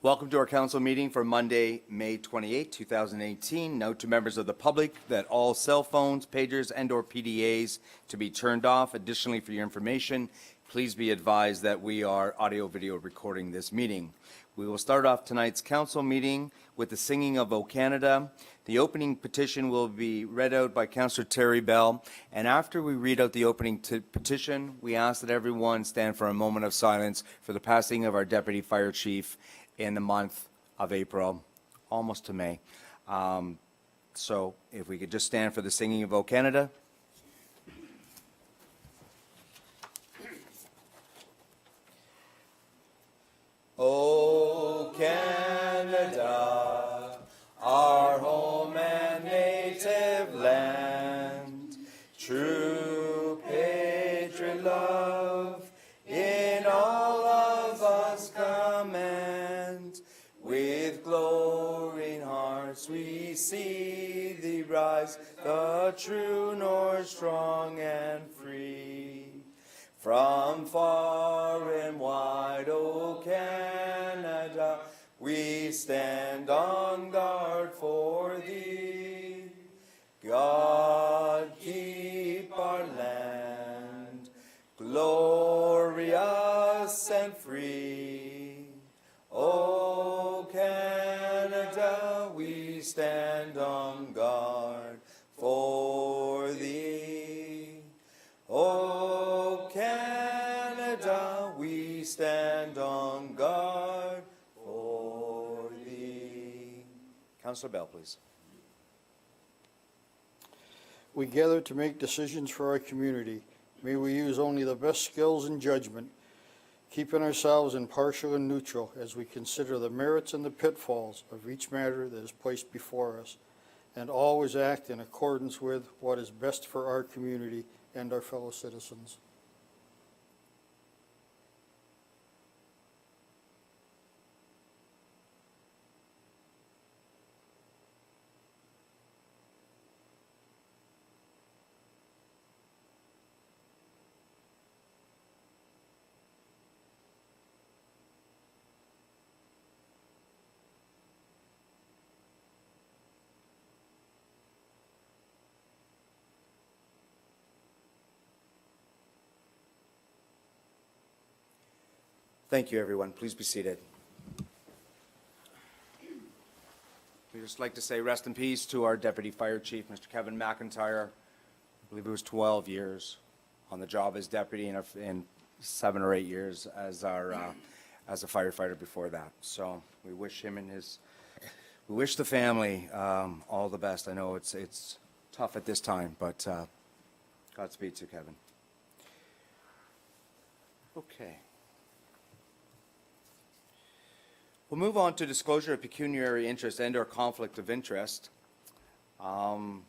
Welcome to our council meeting for Monday, May 28, 2018. Note to members of the public that all cell phones, pagers, and/or PDAs to be turned off. Additionally, for your information, please be advised that we are audio-video recording this meeting. We will start off tonight's council meeting with the singing of O Canada. The opening petition will be read out by Councillor Terry Bell, and after we read out the opening petition, we ask that everyone stand for a moment of silence for the passing of our Deputy Fire Chief in the month of April, almost to May. So if we could just stand for the singing of O Canada. O Canada, our home and native land, true patriot love in all of us command. With glowing hearts we see thee rise, the true north strong and free. From far and wide, O Canada, we stand on guard for thee. God keep our land glorious and free. O Canada, we stand on guard for thee. O Canada, we stand on guard for thee. Councillor Bell, please. We gather to make decisions for our community. May we use only the best skills and judgment, keeping ourselves impartial and neutral as we consider the merits and the pitfalls of each matter that is placed before us, and always act in accordance with what is best for our community and our fellow citizens. Thank you, everyone. Please be seated. We'd just like to say rest in peace to our Deputy Fire Chief, Mr. Kevin McIntyre. I believe it was 12 years on the job as deputy and 7 or 8 years as a firefighter before that. So we wish him and we wish the family all the best. I know it's tough at this time, but Godspeed to Kevin. Okay. We'll move on to disclosure of pecuniary interest and/or conflict of interest. We're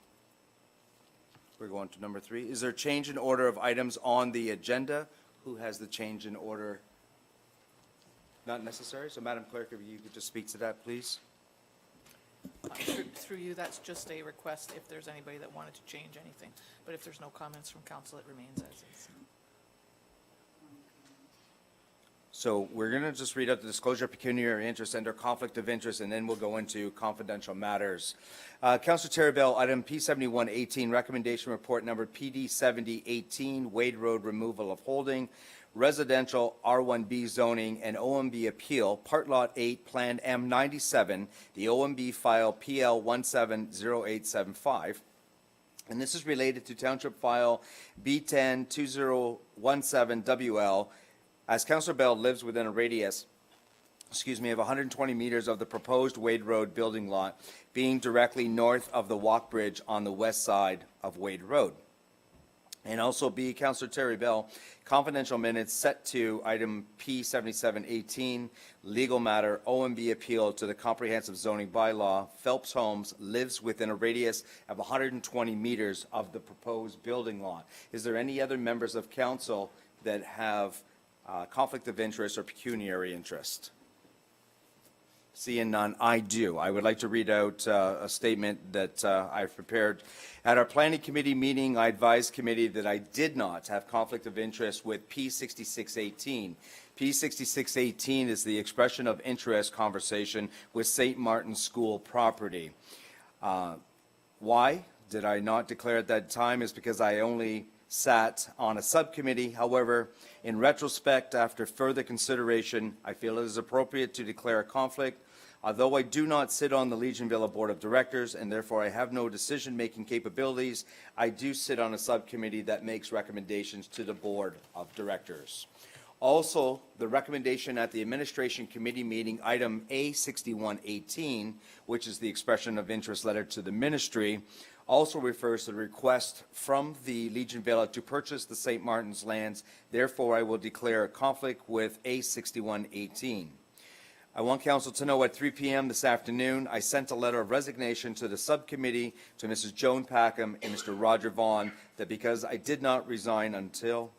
going to number 3. Is there a change in order of items on the agenda? Who has the change in order? Not necessary. So, Madam Clerk, if you could just speak to that, please. Through you, that's just a request if there's anybody that wanted to change anything. But if there's no comments from council, it remains as is. So we're going to just read out the disclosure of pecuniary interest and/or conflict of interest, and then we'll go into confidential matters. Councillor Terry Bell, item P7118, recommendation report number PD7018, Wade Road removal of holding, residential R1B zoning and OMB appeal, part lot 8, plan M97, the OMB file PL170875. And this is related to township file B102017WL. As Councillor Bell lives within a radius, of 120 meters of the proposed Wade Road building lot, being directly north of the walk bridge on the west side of Wade Road. And also B, Councillor Terry Bell, confidential minutes set to item P7718, legal matter, OMB appeal to the comprehensive zoning bylaw. Phelps Homes lives within a radius of 120 meters of the proposed building lot. Is there any other members of council that have conflict of interest or pecuniary interest? Seeing none, I do. I would like to read out a statement that I've prepared. At our planning committee meeting, I advised committee that I did not have conflict of interest with P6618. P6618 is the expression of interest conversation with St. Martin's School property. Why did I not declare at that time is because I only sat on a subcommittee. However, in retrospect, after further consideration, I feel it is appropriate to declare a conflict. Although I do not sit on the Legion Villa Board of Directors and therefore I have no decision-making capabilities, I do sit on a subcommittee that makes recommendations to the Board of Directors. Also, the recommendation at the Administration Committee meeting, item A6118, which is the expression of interest letter to the Ministry, also refers to the request from the Legion Villa to purchase the St. Martin's lands. Therefore, I will declare a conflict with A6118. I want Council to know at 3 p.m. this afternoon, I sent a letter of resignation to the subcommittee to Mrs. Joan Packham and Mr. Roger Vaughn that because I did not resign until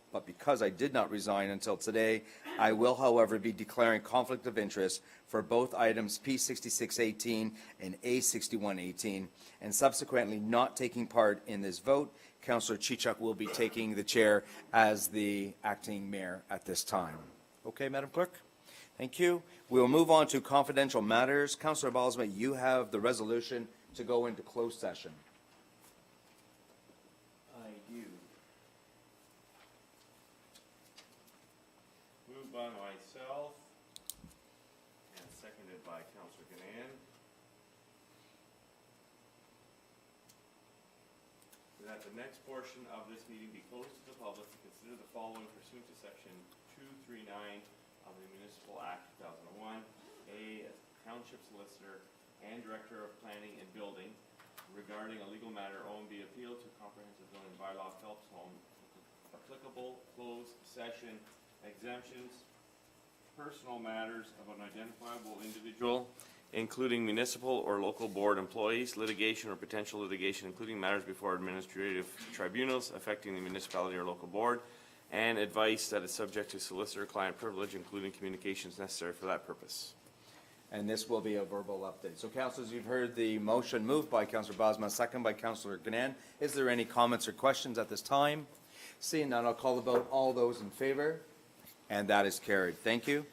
today, I will, however, be declaring conflict of interest for both items P6618 and A6118, and subsequently not taking part in this vote. Councillor Chichuk will be taking the chair as the acting mayor at this time. Okay, Madam Clerk? Thank you. We will move on to confidential matters. Councillor Balsma, you have the resolution to go into closed session. I do. Moved by myself and seconded by Councillor Gann. That the next portion of this meeting be closed to the public to consider the following pursuant to section 239 of the Municipal Act 2001. A, as Township Solicitor and Director of Planning and Building regarding a legal matter O and B appeal to comprehensive zoning bylaw Phelps Home, applicable closed session exemptions, personal matters of an identifiable individual, including municipal or local board employees, litigation or potential litigation, including matters before administrative tribunals affecting the municipality or local board, and advice that is subject to solicitor-client privilege, including communications necessary for that purpose. And this will be a verbal update. So, councillors, you've heard the motion moved by Councillor Bosma, second by Councillor Gann. Is there any comments or questions at this time? Seeing none, I'll call the vote. All those in favor? And that is carried. Thank you.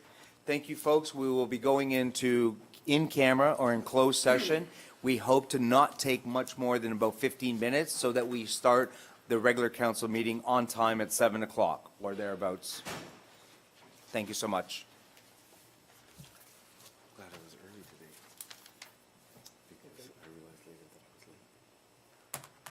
Thank you, folks. We will be going into in-camera or in closed session. We hope to not take much more than about 15 minutes so that we start the regular council meeting on time at 7 o'clock or thereabouts. Thank you so much.